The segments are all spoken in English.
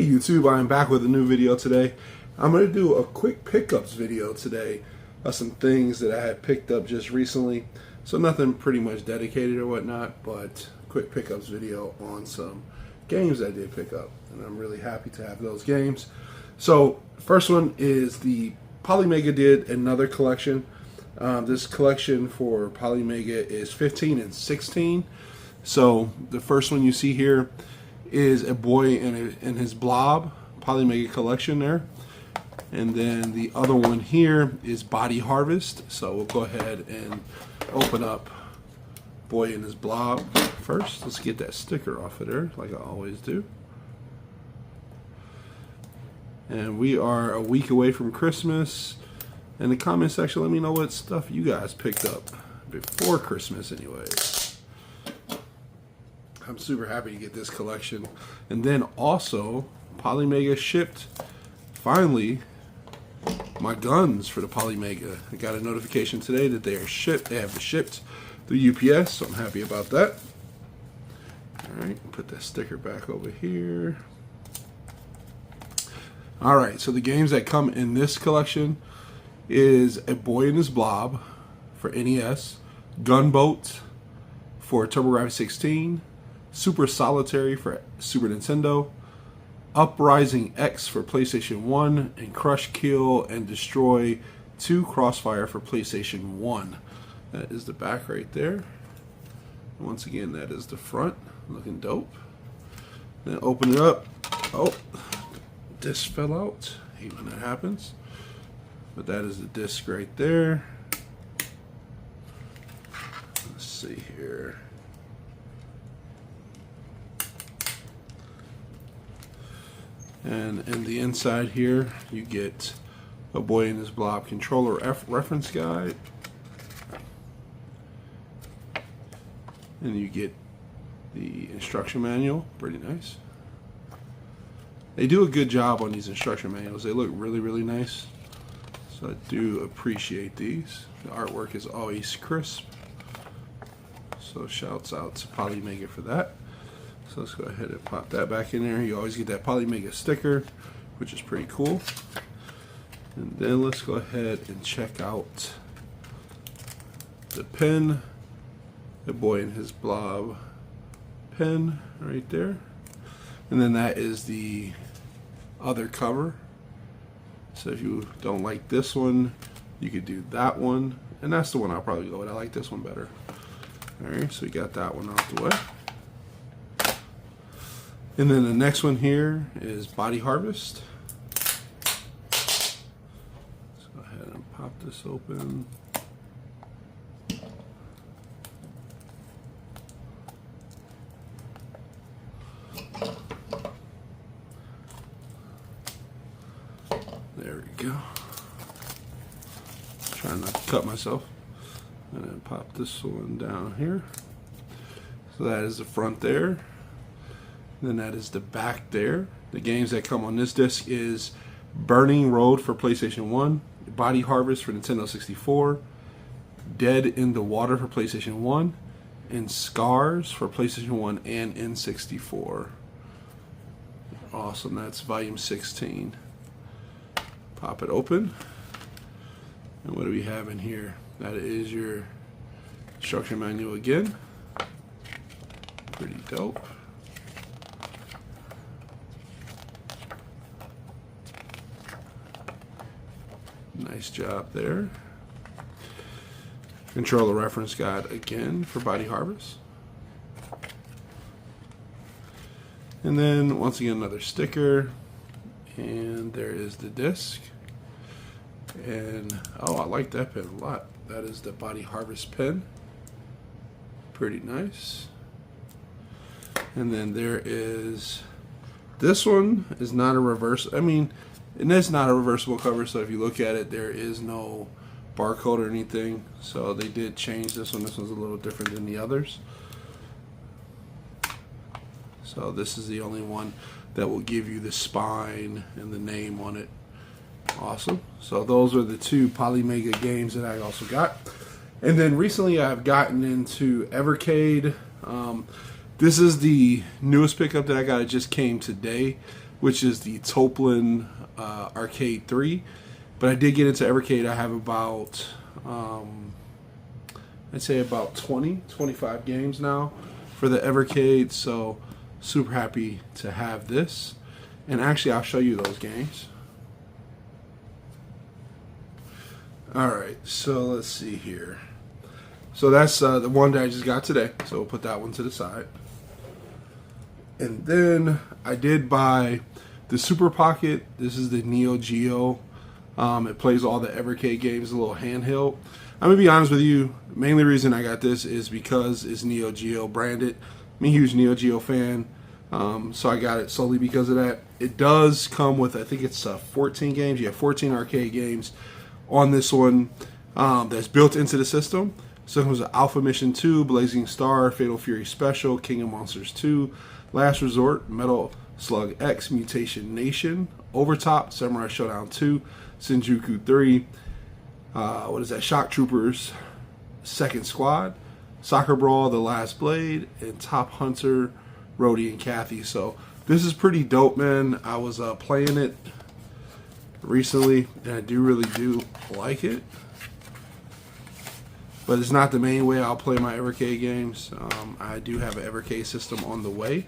Hey YouTube, I am back with a new video today. I'm going to do a quick pickups video today of some things that I had picked up just recently. So nothing pretty much dedicated or whatnot, but quick pickups video on some games I did pick up. And I'm really happy to have those games. So first one is the Polymega did another collection. This collection for Polymega is 15 and 16. So the first one you see here is a boy in his blob Polymega collection there, and then the other one here is Body Harvest. So we'll go ahead and open up boy in his blob first. Let's get that sticker off of there like I always do. And we are a week away from Christmas. In the comment section, let me know what stuff you guys picked up before Christmas anyways. I'm super happy to get this collection. And then also, Polymega shipped, finally, my guns for the Polymega. I got a notification today that they are shipped. They have shipped through UPS, so I'm happy about that. Alright, put that sticker back over here. Alright, so the games that come in this collection is A Boy in His Blob for NES, Gunboat for TurboGrafx 16, Super Solitary for Super Nintendo, Uprising X for PlayStation 1, and Crush, Kill, and Destroy 2 Crossfire for PlayStation 1. That is the back right there. Once again, that is the front. Looking dope. Then open it up. Oh, disc fell out. I hate when that happens. But that is the disc right there. Let's see here. And in the inside here, you get A Boy in His Blob controller reference guide. And you get the instruction manual. Pretty nice. They do a good job on these instruction manuals. They look really, really nice. So I do appreciate these. The artwork is always crisp. So shouts out to Polymega for that. So let's go ahead and pop that back in there. You always get that Polymega sticker, which is pretty cool. And then let's go ahead and check out the pen. The Boy in His Blob pen right there. And then that is the other cover. So if you don't like this one, you could do that one. And that's the one I'll probably go with. I like this one better. Alright, so we got that one out the way. And then the next one here is Body Harvest. Let's go ahead and pop this open. There we go. Trying not to cut myself. And then pop this one down here. So that is the front there. Then that is the back there. The games that come on this disc is Burning Road for PlayStation 1, Body Harvest for Nintendo 64, Dead in the Water for PlayStation 1, and Scars for PlayStation 1 and N64. Awesome, that's volume 16. Pop it open. And what do we have in here? That is your instruction manual again. Pretty dope. Nice job there. Controller reference guide again for Body Harvest. And then once again another sticker. And there is the disc. And oh, I like that pen a lot. That is the Body Harvest pen. Pretty nice. And then there is, this one is not a reverse. I mean, and it's not a reversible cover, so if you look at it, there is no barcode or anything. So they did change this one. This one's a little different than the others. So this is the only one that will give you the spine and the name on it. Awesome. So those are the two Polymega games that I also got. And then recently I've gotten into Evercade. This is the newest pickup that I got. It just came today. which is the Toplin Arcade 3. But I did get into Evercade. I have about, I'd say about 20, 25 games now for the Evercade. So super happy to have this. And actually, I'll show you those games. All right, so let's see here. So that's the one that I just got today. So we'll put that one to the side. And then I did buy the Super Pocket. This is the Neo Geo. It plays all the Evercade games, a little handheld. I'm going to be honest with you. The mainly reason I got this is because it's Neo Geo branded. I'm a huge Neo Geo fan. So I got it solely because of that. It does come with, I think it's 14 games. You have 14 arcade games on this one that's built into the system. So it comes with Alpha Mission 2, Blazing Star, Fatal Fury Special, King of Monsters 2, Last Resort, Metal Slug X, Mutation Nation, Overtop, Samurai Showdown 2, Senjuku 3, what is that? Shock Troopers, Second Squad, Soccer Brawl, The Last Blade, and Top Hunter, Rhodey and Kathy. So this is pretty dope, man. I was playing it recently, and I do like it. But it's not the main way I'll play my Evercade games. I do have an Evercade system on the way.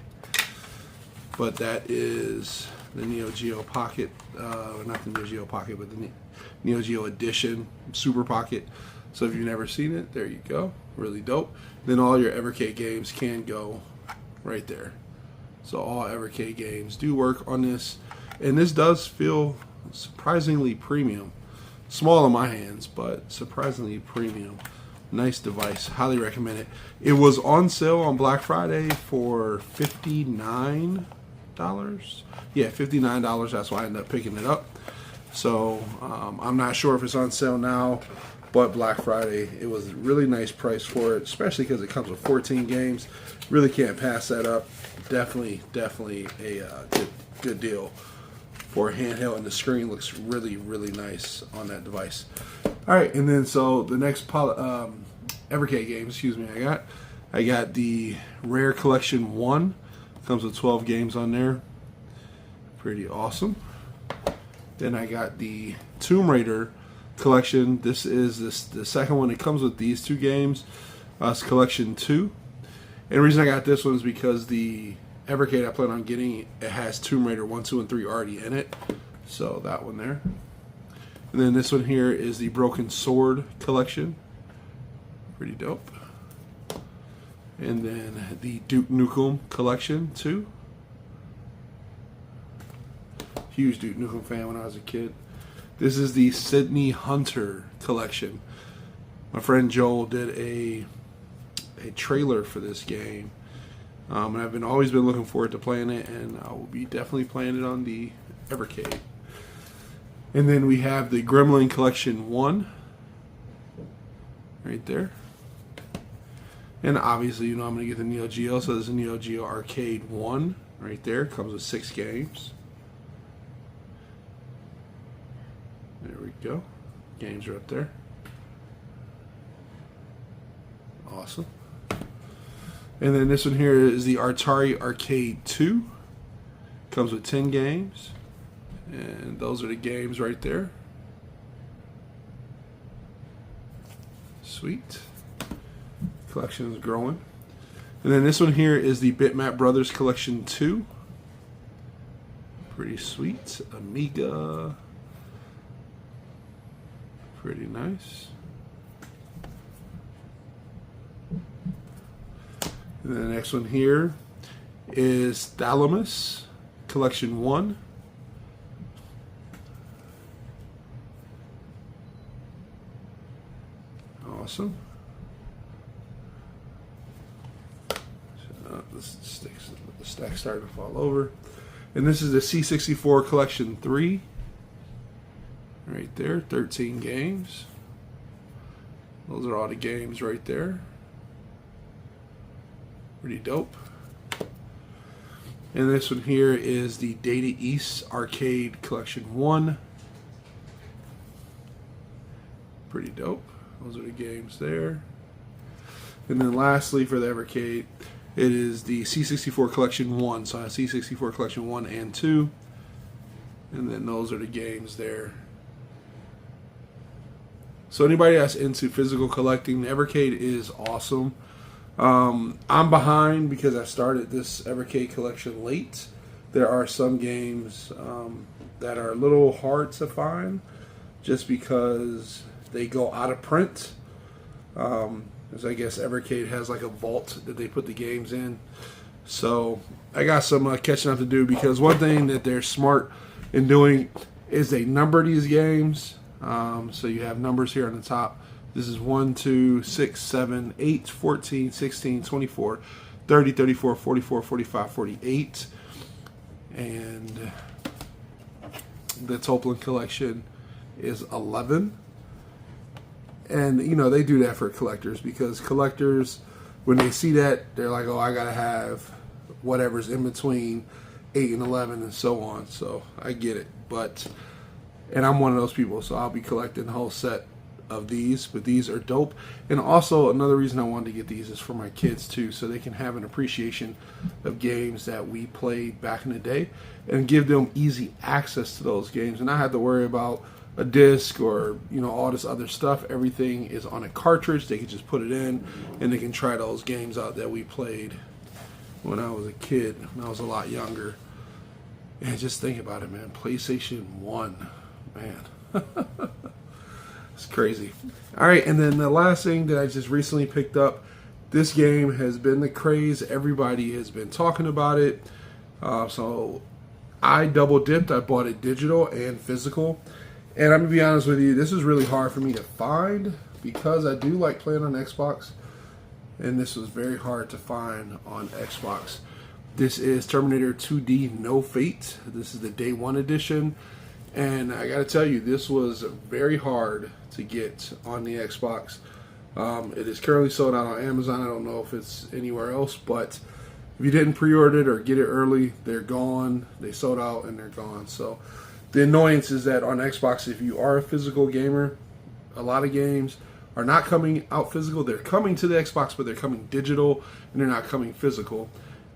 But that is the Neo Geo Pocket. Not the Neo Geo Pocket, but the Neo Geo Edition Super Pocket. So if you've never seen it, there you go. Really dope. Then all your Evercade games can go right there. So all Evercade games do work on this. And this does feel surprisingly premium. Small in my hands, but surprisingly premium. Nice device. Highly recommend it. It was on sale on Black Friday for $59. Yeah, $59. That's why I ended up picking it up. So I'm not sure if it's on sale now, but Black Friday, it was a really nice price for it, especially because it comes with 14 games. Really can't pass that up. Definitely a good deal for a handheld, and the screen looks really nice on that device. All right, and then so the next Evercade game, I got the Rare Collection 1. Comes with 12 games on there. Pretty awesome. Then I got the Tomb Raider Collection. This is the second one. It comes with these 2 games. It's Collection 2. And the reason I got this one is because the Evercade I plan on getting, it has Tomb Raider 1, 2, and 3 already in it. So that one there. And then this one here is the Broken Sword Collection. Pretty dope. And then the Duke Nukem Collection 2. Huge Duke Nukem fan when I was a kid. This is the Sydney Hunter Collection. My friend Joel did a trailer for this game. And I've always been looking forward to playing it, and I will be definitely playing it on the Evercade. And then we have the Gremlin Collection 1 right there. And obviously, I'm going to get the Neo Geo, so there's a Neo Geo Arcade 1 right there. Comes with 6 games. There we go. Games are up there. Awesome. And then this one here is the Atari Arcade 2. Comes with 10 games. And those are the games right there. Sweet. Collection is growing. And then this one here is the Bitmap Brothers Collection 2. Pretty sweet. Amiga. Pretty nice. And then the next one here is Thalamus Collection 1. Awesome. The stack's starting to fall over. And this is the C64 Collection 3. Right there, 13 games. Those are all the games right there. Pretty dope. And this one here is the Data East Arcade Collection 1. Pretty dope. Those are the games there. And then lastly for the Evercade, It is the C64 Collection 1. So I have C64 Collection 1 and 2. And then those are the games there. So anybody that's into physical collecting, Evercade is awesome. I'm behind because I started this Evercade collection late. There are some games that are a little hard to find just because they go out of print. As I guess Evercade has like a vault that they put the games in. So I got some catching up to do, because one thing that they're smart in doing is they number these games. So you have numbers here on the top. This is 1, 2, 6, 7, 8, 14, 16, 24, 30, 34, 44, 45, 48. And the Toppling collection is 11. And, you know, they do that for collectors, because collectors, when they see that, they're like, oh, I got to have whatever's in between 8 and 11 and so on. So I get it. And I'm one of those people, so I'll be collecting the whole set of these, but these are dope. And also another reason I wanted to get these is for my kids too, so they can have an appreciation of games that we played back in the day and give them easy access to those games and not have to worry about a disc or, you know, all this other stuff. Everything is on a cartridge. They can just put it in and they can try those games out that we played when I was a kid, when I was a lot younger. And just think about it, man. PlayStation 1, man. It's crazy. All right, and then the last thing that I just recently picked up, this game has been the craze. Everybody has been talking about it. So I double dipped. I bought it digital and physical. And I'm going to be honest with you, this is really hard for me to find because I do like playing on Xbox. And this was very hard to find on Xbox. This is Terminator 2D No Fate. This is the Day 1 edition. And I got to tell you, this was very hard to get on the Xbox. It is currently sold out on Amazon. I don't know if it's anywhere else, but if you didn't pre-order it or get it early, they're gone. They sold out and they're gone. So the annoyance is that on Xbox, if you are a physical gamer, a lot of games are not coming out physical. They're coming to the Xbox, but they're coming digital and they're not coming physical.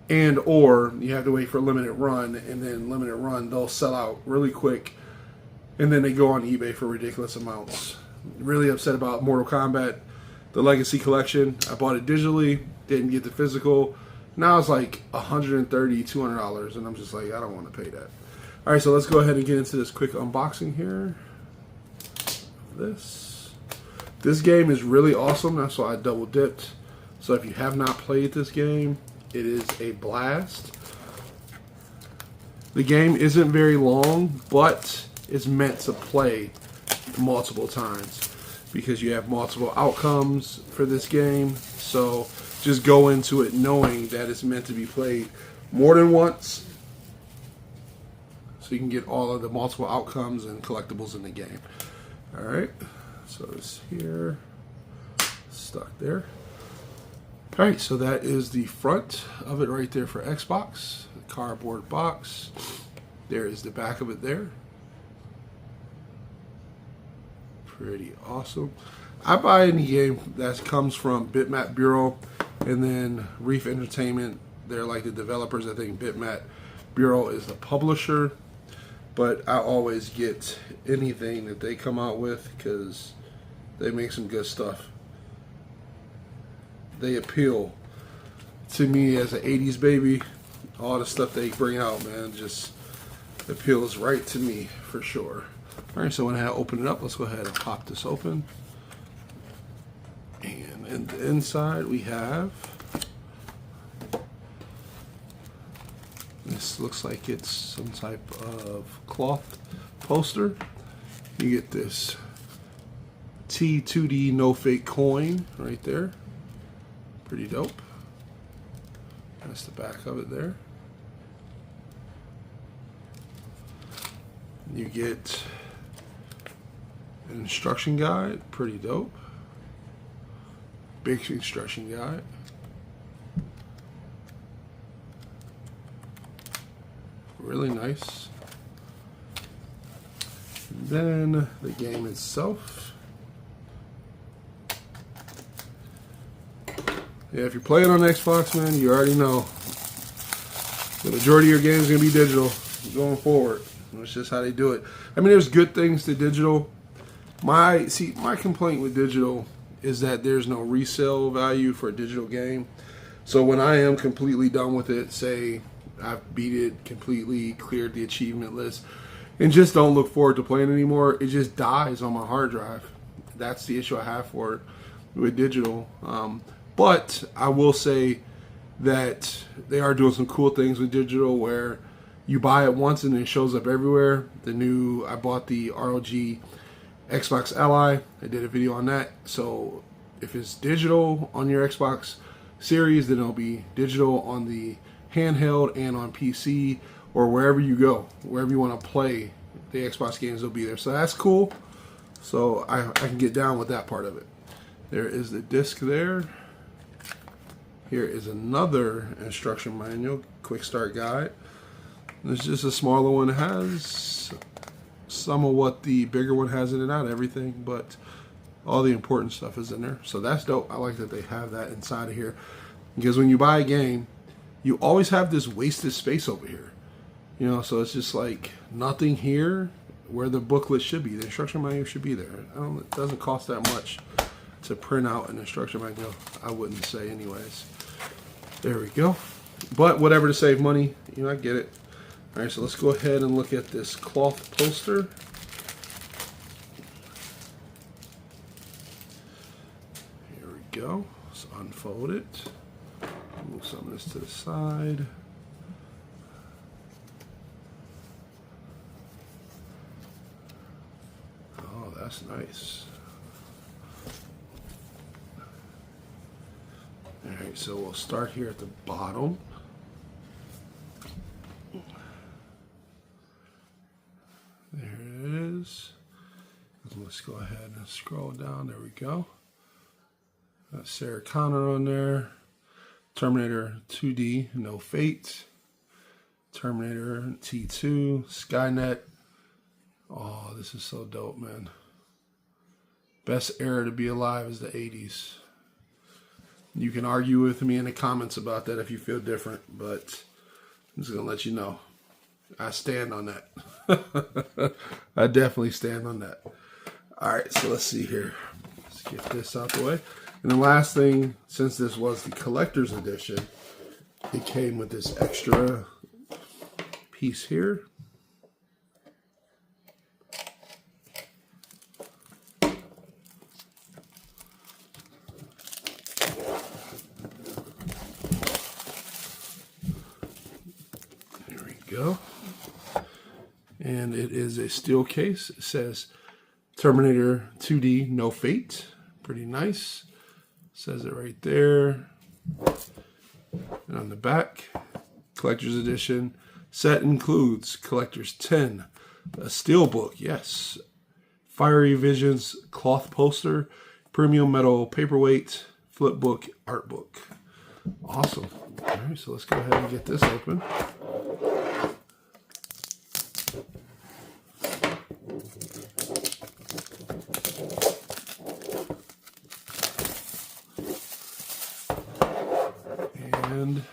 And or you have to wait for a limited run, and then limited run, they'll sell out really quick. And then they go on eBay for ridiculous amounts. Really upset about Mortal Kombat, the Legacy Collection. I bought it digitally, didn't get the physical. Now it's like $130, $200, and I'm just like, I don't want to pay that. All right, so let's go ahead and get into this quick unboxing here. This game is really awesome. That's why I double dipped. So if you have not played this game, it is a blast. The game isn't very long, but it's meant to play multiple times because you have multiple outcomes for this game. So just go into it knowing that it's meant to be played more than once, so you can get all of the multiple outcomes and collectibles in the game. All right, so it's here, stuck there. All right, so that is the front of it right there for Xbox. The cardboard box. There is the back of it there. Pretty awesome. I buy any game that comes from Bitmap Bureau and then Reef Entertainment. They're like the developers. I think Bitmap Bureau is the publisher. But I always get anything that they come out with because they make some good stuff. They appeal to me as an 80s baby. All the stuff they bring out, man, just appeals right to me for sure. All right, so when I open it up, let's go ahead and pop this open. And in the inside, we have, this looks like it's some type of cloth poster. You get this T2D No Fate coin right there. Pretty dope. That's the back of it there. You get an instruction guide, pretty dope. Big instruction guide. Really nice. And then the game itself. Yeah, if you're playing on Xbox, man, you already know the majority of your games are gonna be digital going forward. That's just how they do it. I mean, there's good things to digital. My complaint with digital is that there's no resale value for a digital game. So when I am completely done with it, say I've beat it completely, cleared the achievement list, and just don't look forward to playing anymore, it just dies on my hard drive. That's the issue I have for it with digital. But I will say that they are doing some cool things with digital where you buy it once and it shows up everywhere. I bought the ROG Xbox Ally. I did a video on that. So if it's digital on your Xbox Series, then it'll be digital on the handheld and on PC or wherever you go, wherever you want to play the Xbox games, will be there. So that's cool. So I can get down with that part of it. There is the disc there. Here is another instruction manual, quick start guide. There's just a smaller one. It has some of what the bigger one has in it, not everything, but all the important stuff is in there. So that's dope. I like that they have that inside of here, because when you buy a game, you always have this wasted space over here. You know, so it's just like nothing here where the booklet should be. The instruction manual should be there. It doesn't cost that much to print out an instruction manual, I wouldn't say anyways. There we go. But whatever, to save money, you know, I get it. All right, so let's go ahead and look at this cloth poster. Here we go. Let's unfold it. Move some of this to the side. Oh, that's nice. All right, so we'll start here at the bottom. There it is. Let's go ahead and scroll down. There we go. Got Sarah Connor on there. Terminator 2D, No Fate. Terminator T2, Skynet. Oh, this is so dope, man. Best era to be alive is the 80s. You can argue with me in the comments about that if you feel different, but I'm just going to let you know. I stand on that. I definitely stand on that. All right, so let's see here. Let's get this out the way. And the last thing, since this was the collector's edition, it came with this extra piece here. Go. And it is a steel case. It says Terminator 2D No Fate. Pretty nice. Says it right there. And on the back, collector's edition. Set includes collector's 10, a steel book, yes, Fiery Visions cloth poster, premium metal paperweight, flip book, art book. Awesome. All right, so let's go ahead and get this open. And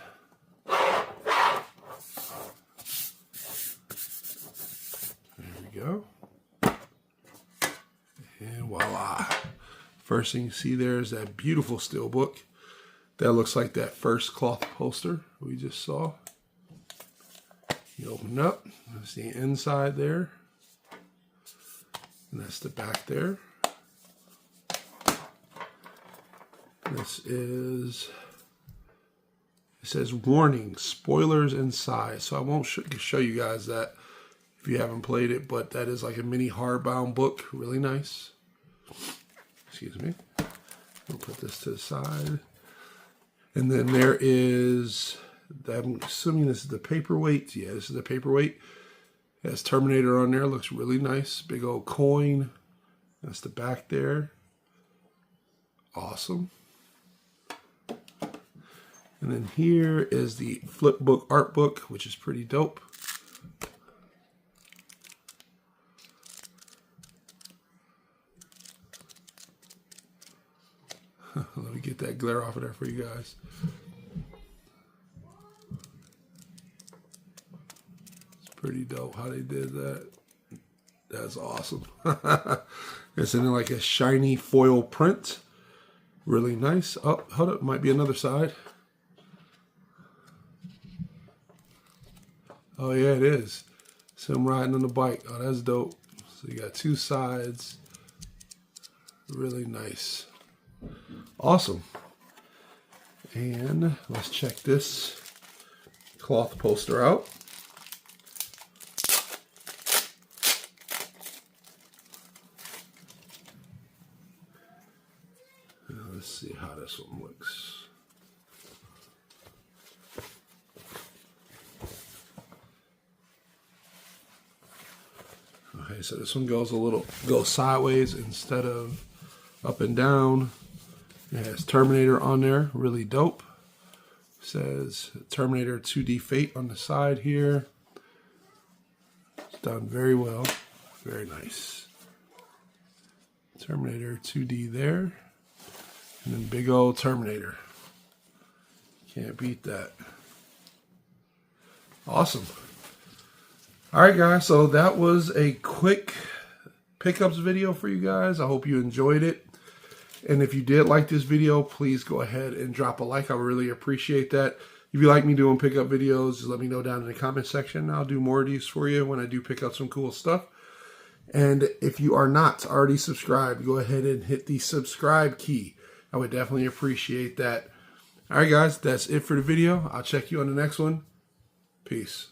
there we go. And voila. First thing you see there is that beautiful steelbook. That looks like that first cloth poster we just saw. You open it up. That's the inside there. And that's the back there. This is... It says warning, spoilers and size. So I won't show you guys that if you haven't played it, but that is like a mini hardbound book. Really nice. Excuse me. I'll put this to the side. And then there is, I'm assuming this is the paperweight. Yeah, this is the paperweight. It has Terminator on there. Looks really nice. Big old coin. That's the back there. Awesome. And then here is the flip book art book, which is pretty dope. Let me get that glare off of there for you guys. It's pretty dope how they did that. That's awesome. It's in like a shiny foil print. Really nice. Oh, hold up. Might be another side. Oh, yeah, it is. So I'm riding on the bike. Oh, that's dope. So you got two sides. Really nice. Awesome. And let's check this cloth poster out. Let's see how this one looks. Okay, so this one goes sideways instead of up and down. It has Terminator on there, really dope. It says Terminator 2D Fate on the side here. It's done very well, very nice. Terminator 2D there. And then big old Terminator. Can't beat that. Awesome. All right, guys. So that was a quick pickups video for you guys. I hope you enjoyed it. And if you did like this video, please go ahead and drop a like. I would really appreciate that. If you like me doing pickup videos, just let me know down in the comment section. I'll do more of these for you when I do pick up some cool stuff. And if you are not already subscribed, go ahead and hit the subscribe key. I would definitely appreciate that. All right, guys, that's it for the video. I'll check you on the next one. Peace.